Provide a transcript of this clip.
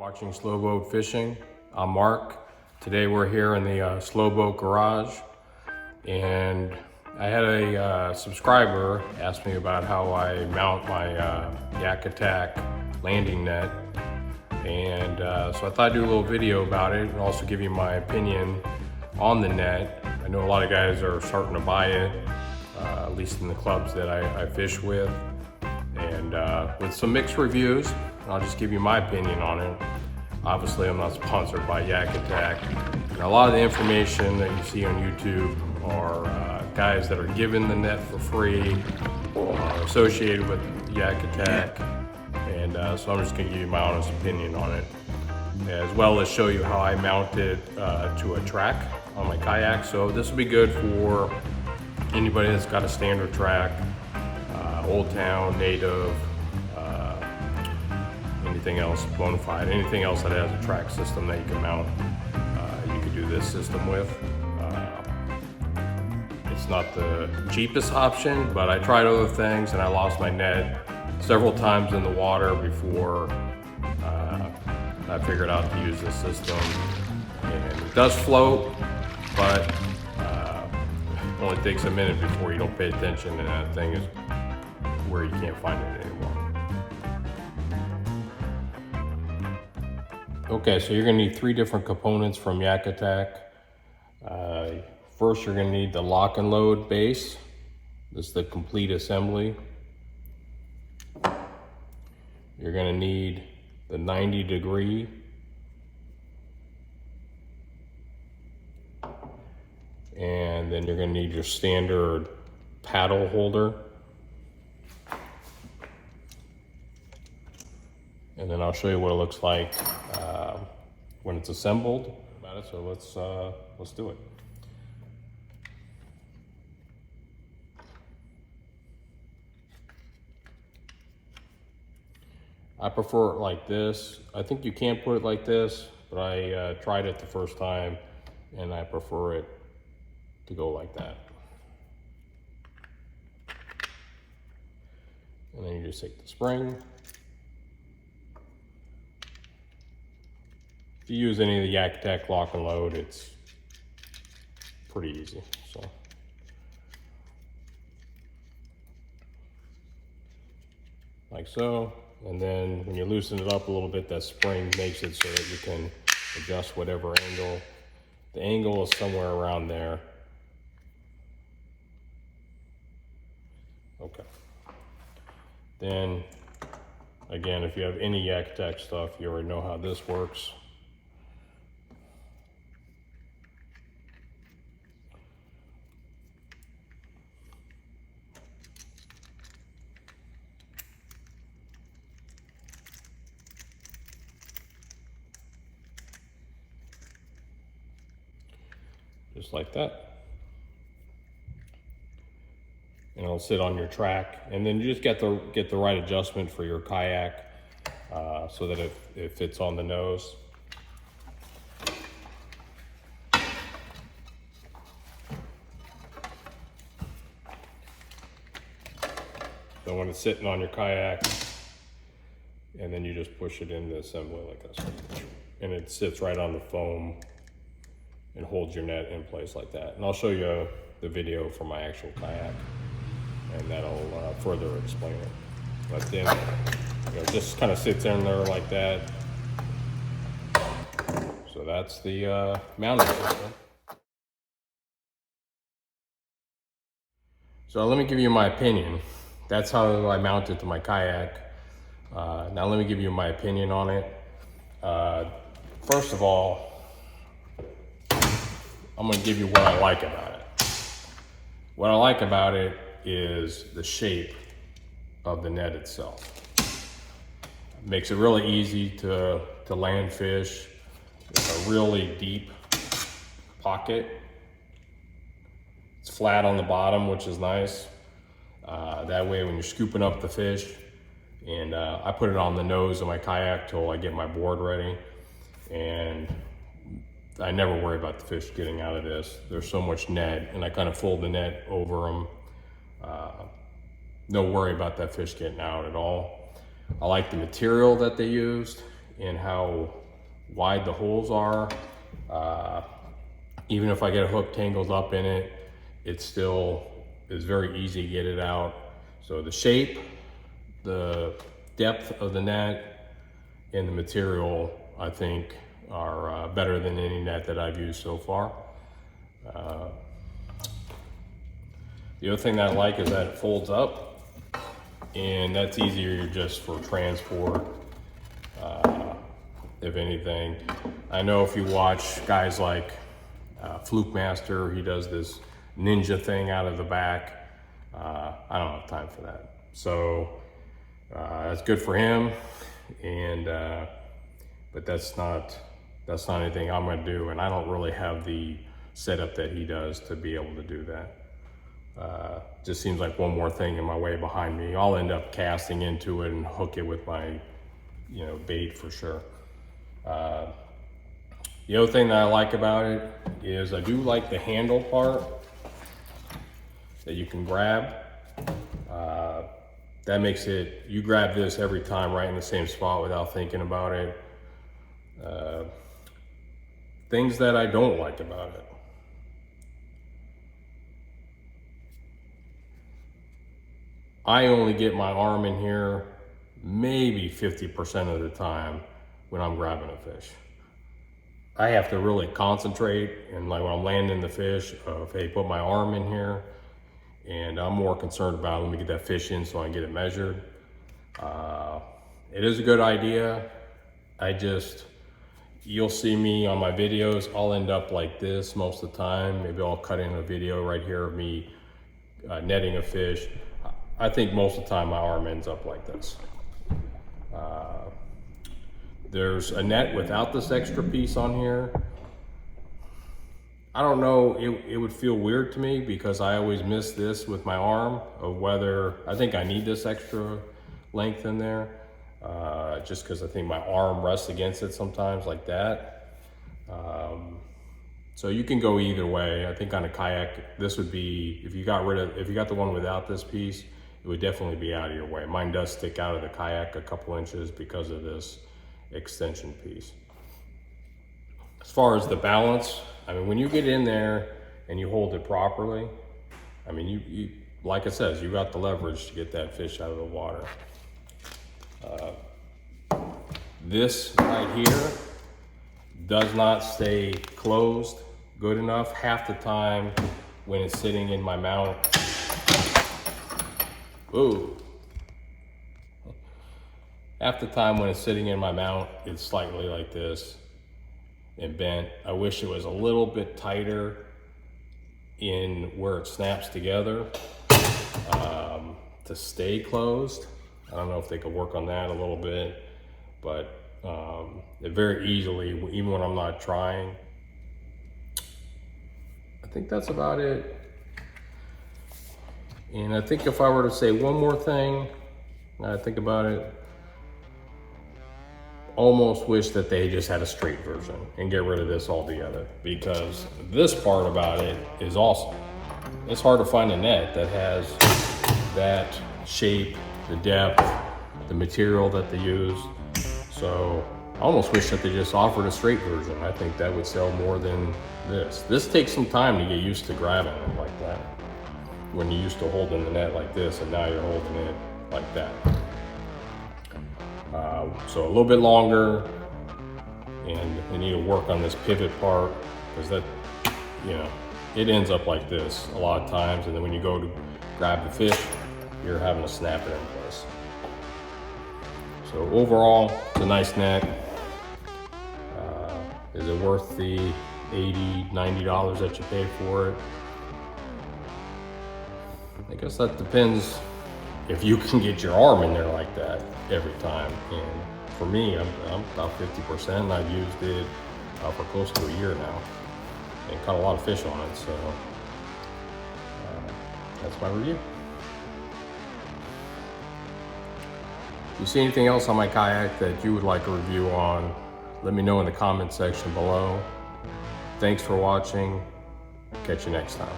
Watching Slow Boat Fishing. I'm Mark. Today we're here in the Slow Boat Garage, and I had a subscriber ask me about how I mount my Yak Attack landing net, and so I thought I'd do a little video about it and also give you my opinion on the net. I know a lot of guys are starting to buy it, at least in the clubs that I fish with, and with some mixed reviews. I'll just give you my opinion on it. Obviously, I'm not sponsored by Yak Attack. And a lot of the information that you see on YouTube are guys that are given the net for free, associated with Yak Attack. And so I'm just gonna give you my honest opinion on it, as well as show you how I mount it to a track on my kayak. So this will be good for anybody that's got a standard track, Old Town, Native, anything else, Bonafide, anything else that has a track system that you can mount, you could do this system with. It's not the cheapest option, but I tried other things and I lost my net several times in the water before I figured out to use this system. And it does float, but it only takes a minute before you don't pay attention, and that thing is where you can't find it anymore. Okay, so you're gonna need three different components from Yak Attack. First, you're gonna need the lock and load base. This is the complete assembly. You're gonna need the 90-degree. And then you're gonna need your standard paddle holder. And then I'll show you what it looks like when it's assembled. So let's do it. I prefer it like this. I think you can put it like this, but I tried it the first time and I prefer it to go like that. And then you just take the spring. If you use any of the Yak Attack lock and load, it's pretty easy. So like so, and then when you loosen it up a little bit, that spring makes it so that you can adjust whatever angle. The angle is somewhere around there. Okay. Then again, if you have any Yak Attack stuff, you already know how this works. Just like that. And it'll sit on your track, and then you just get the right adjustment for your kayak so that it fits on the nose. So when it's sitting on your kayak, and then you just push it into the assembly like this, and it sits right on the foam and holds your net in place like that. And I'll show you the video for my actual kayak, and that'll further explain it. But then it just kind of sits in there like that. So that's the mounting system. So let me give you my opinion. That's how I mount it to my kayak. Now let me give you my opinion on it. First of all, I'm gonna give you what I like about it. What I like about it is the shape of the net itself. It makes it really easy to land fish. It's a really deep pocket. It's flat on the bottom, which is nice. That way when you're scooping up the fish, and I put it on the nose of my kayak till I get my board ready, and I never worry about the fish getting out of this. There's so much net, and I kind of fold the net over them. No worry about that fish getting out at all. I like the material that they used, and how wide the holes are. Even if I get a hook tangled up in it, it still is very easy to get it out. So the shape, the depth of the net, and the material, I think, are better than any net that I've used so far. The other thing that I like is that it folds up, and that's easier just for transport, if anything. I know if you watch guys like Fluke Master, he does this ninja thing out of the back. I don't have time for that. So that's good for him, and but that's not anything I'm gonna do, and I don't really have the setup that he does to be able to do that. Just seems like one more thing in my way behind me. I'll end up casting into it and hook it with my, bait for sure. The other thing that I like about it is I do like the handle part that you can grab. That makes it, you grab this every time right in the same spot without thinking about it. Things that I don't like about it. I only get my arm in here maybe 50% of the time when I'm grabbing a fish. I have to really concentrate, and like when I'm landing the fish, of hey, put my arm in here, and I'm more concerned about let me get that fish in so I can get it measured. It is a good idea. You'll see me on my videos, I'll end up like this most of the time. Maybe I'll cut in a video right here of me netting a fish. I think most of the time my arm ends up like this. There's a net without this extra piece on here. I don't know, it would feel weird to me because I always miss this with my arm of whether, I think I need this extra length in there, just because I think my arm rests against it sometimes like that. So you can go either way. I think on a kayak, this would be, if you got the one without this piece, it would definitely be out of your way. Mine does stick out of the kayak a couple inches because of this extension piece. As far as the balance, I mean, when you get in there and you hold it properly, I mean, you like it says, you got the leverage to get that fish out of the water. This right here does not stay closed good enough. Half the time when it's sitting in my mount, ooh. Half the time when it's sitting in my mount, it's slightly like this and bent. I wish it was a little bit tighter in where it snaps together to stay closed. I don't know if they could work on that a little bit, but it very easily, even when I'm not trying. I think that's about it. And I think if I were to say one more thing, I think about it, almost wish that they just had a straight version and get rid of this altogether, because this part about it is awesome. It's hard to find a net that has that shape, the depth, the material that they use. So I almost wish that they just offered a straight version. I think that would sell more than this. This takes some time to get used to grabbing it like that. When you're used to holding the net like this and now you're holding it like that. So a little bit longer, and they need to work on this pivot part, because that, it ends up like this a lot of times, and then when you go to grab the fish, you're having to snap it in place. So overall, it's a nice net. Is it worth the $80, $90 that you pay for it? I guess that depends if you can get your arm in there like that every time. And for me, I'm about 50%. I've used it for close to a year now and caught a lot of fish on it. So that's my review. If you see anything else on my kayak that you would like a review on, let me know in the comment section below. Thanks for watching. Catch you next time.